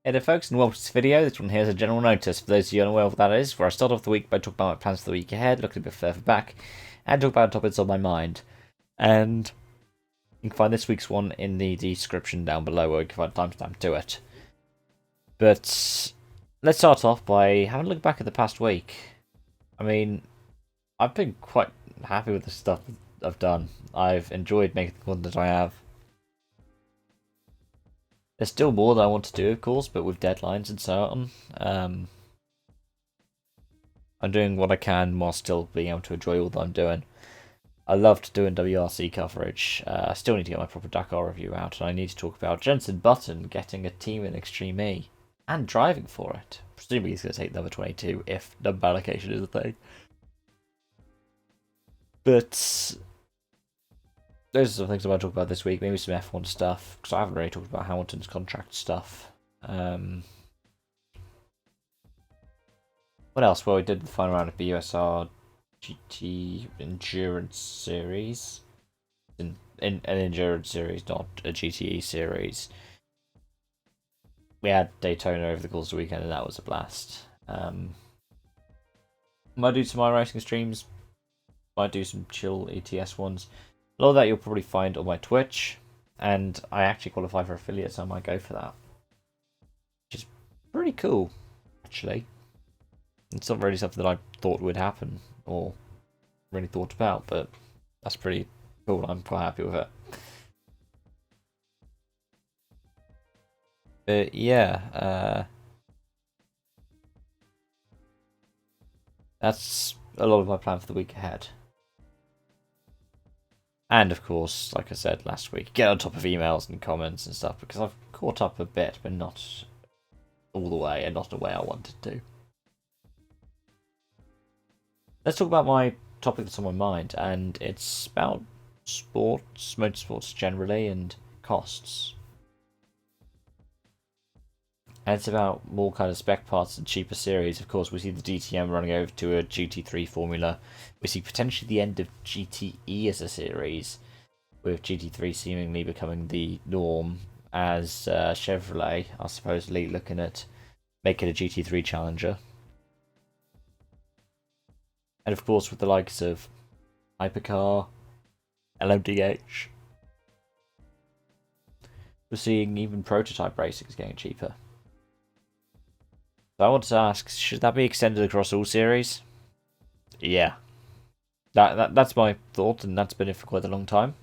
Hey there folks, and welcome to this video. This one here is a general notice for those of you unaware of what that is, where I start off the week by talking about my plans for the week ahead, looking a bit further back, and talk about topics on my mind. And you can find this week's one in the description down below, where you can find a timestamp to it. But let's start off by having a look back at the past week. I mean, I've been quite happy with the stuff I've done. I've enjoyed making the content I have. There's still more that I want to do, of course, but with deadlines and so on. I'm doing what I can while still being able to enjoy all that I'm doing. I loved doing WRC coverage. I still need to get my proper Dakar review out, and I need to talk about Jenson Button getting a team in Extreme E and driving for it. Presumably he's going to take number 22 if number allocation is a thing. But those are some things I want to talk about this week. Maybe some F1 stuff, because I haven't really talked about Hamilton's contract stuff. What else? Well, we did the final round of the USR GT Endurance Series. In an Endurance Series, not a GTE Series. We had Daytona over the course of the weekend, and that was a blast. Might do some iRacing streams. Might do some chill ETS ones. A lot of that you'll probably find on my Twitch, and I actually qualify for affiliates, so I might go for that. Which is pretty cool, actually. It's not really something that I thought would happen, or really thought about, but that's pretty cool. I'm quite happy with it. But yeah, that's a lot of my plan for the week ahead. And of course, like I said last week, get on top of emails and comments and stuff, because I've caught up a bit, but not all the way, and not the way I wanted to. Let's talk about my topic that's on my mind, and it's about sports, motorsports generally, and costs. And it's about more kind of spec parts and cheaper series. Of course, we see the DTM running over to a GT3 formula. We see potentially the end of GTE as a series, with GT3 seemingly becoming the norm, as Chevrolet are supposedly looking at making a GT3 challenger. And of course, with the likes of Hypercar, LMDH, we're seeing even prototype racing is getting cheaper. So I want to ask, should that be extended across all series? Yeah. That's my thought, and that's been it for quite a long time.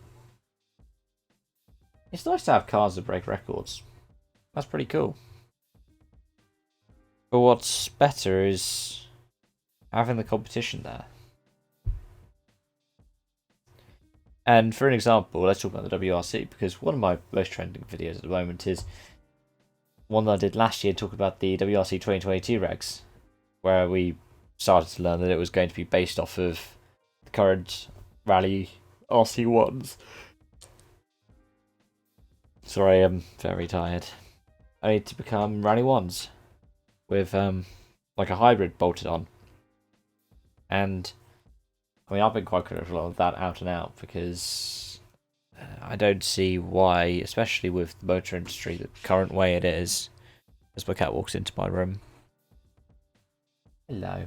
It's nice to have cars that break records. That's pretty cool. But what's better is having the competition there. And for an example, let's talk about the WRC, because one of my most trending videos at the moment is one that I did last year, talking about the WRC 2022 regs, where we started to learn that it was going to be based off of the current rally RC1s. Sorry, I'm very tired. I need to become rally 1s with like a hybrid bolted on. And I mean, I've been quite critical of that out and out, because I don't see why, especially with the motor industry, the current way it is, as my cat walks into my room. Hello.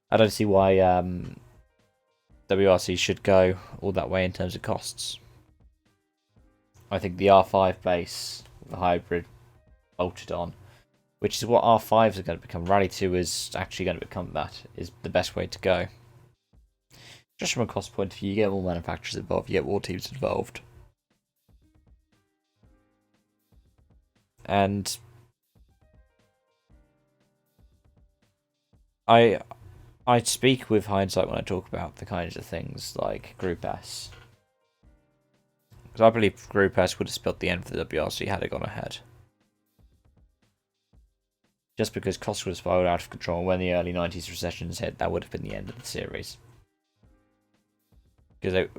I don't see why WRC should go all that way in terms of costs. I think the R5 base, the hybrid bolted on, which is what R5s are going to become, Rally 2 is actually going to become that, is the best way to go. Just from a cost point of view, you get more manufacturers involved, you get more teams involved. And I speak with hindsight when I talk about the kinds of things like Group S. Because I believe Group S would have spelled the end for the WRC had it gone ahead. Just because costs would have spiraled out of control when the early 90s recessions hit, that would have been the end of the series. Because it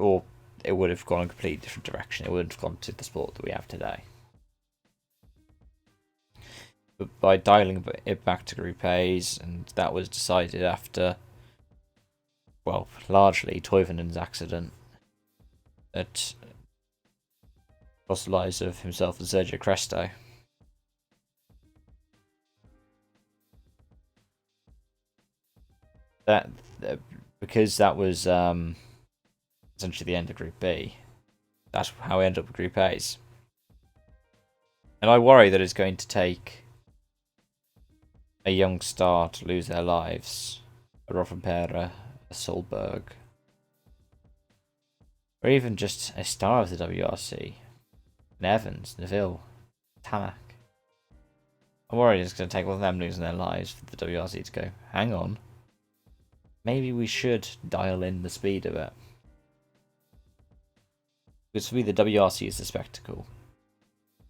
would have gone in a completely different direction. It wouldn't have gone to the sport that we have today. But by dialing it back to Group A's, and that was decided after, well, largely Toivonen's accident, that cost the lives of himself and Sergio Cresto. That because that was essentially the end of Group B. That's how we end up with Group A's. And I worry that it's going to take a young star to lose their lives. A Rovanperä, a Solberg. Or even just a star of the WRC. An Evans, Neville, Tamak. I'm worried it's going to take one of them losing their lives for the WRC to go, hang on. Maybe we should dial in the speed of it. Because for me, the WRC is the spectacle.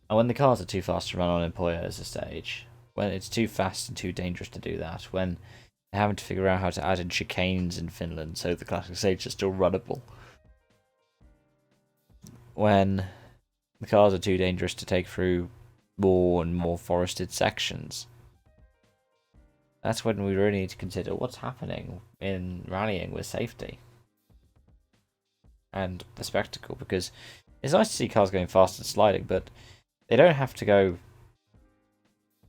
And when the cars are too fast to run on Emporia as a stage, when it's too fast and too dangerous to do that, when they're having to figure out how to add in chicanes in Finland so the classic stage is still runnable, when the cars are too dangerous to take through more and more forested sections, that's when we really need to consider what's happening in rallying with safety and the spectacle, because it's nice to see cars going fast and sliding, but they don't have to go.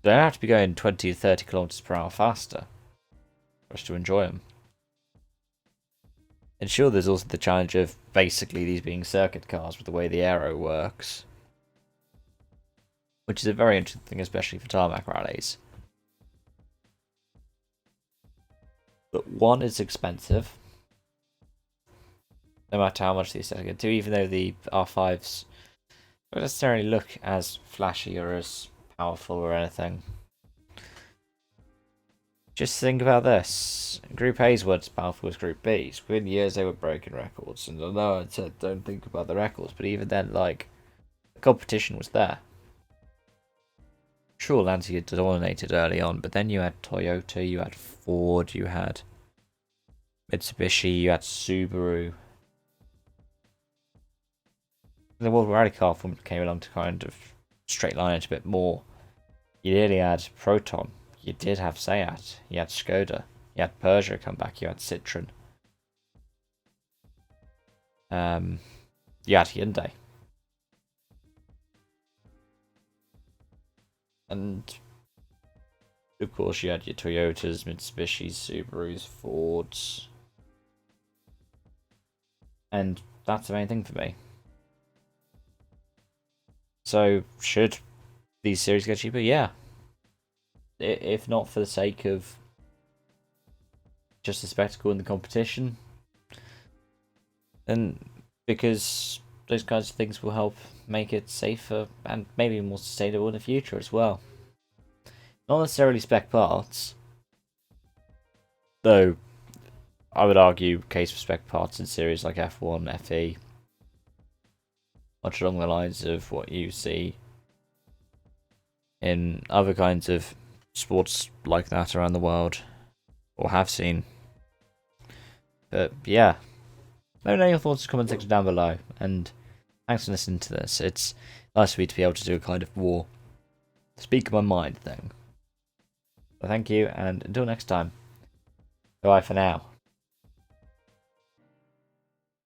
They don't have to be going 20 to 30 kilometers per hour faster for us to enjoy them. And sure, there's also the challenge of basically these being circuit cars with the way the aero works, which is a very interesting thing, especially for tarmac rallies. But one, is expensive, no matter how much the aesthetic get to, even though the R5s don't necessarily look as flashy or as powerful or anything. Just think about this. Group A's weren't as powerful as Group B's. Within years they were breaking records. And I know I said don't think about the records, but even then, like, the competition was there. Sure, Lancia dominated early on, but then you had Toyota, you had Ford, you had Mitsubishi, you had Subaru. The World Rally Car Formula came along to kind of straight line it a bit more. You nearly had Proton, you did have Seat, you had Skoda, you had Peugeot come back, you had Citroen. You had Hyundai. And of course you had your Toyotas, Mitsubishis, Subarus, Fords. And that's the main thing for me. So, should these series get cheaper? Yeah. If not for the sake of just the spectacle and the competition, then because those kinds of things will help make it safer and maybe more sustainable in the future as well. Not necessarily spec parts, though I would argue case for spec parts in series like F1, FE, much along the lines of what you see in other kinds of sports like that around the world, or have seen. But yeah, let me know your thoughts in the comment section down below, and thanks for listening to this. It's nice for me to be able to do a kind of more speak my mind thing. So thank you, and until next time, bye for now.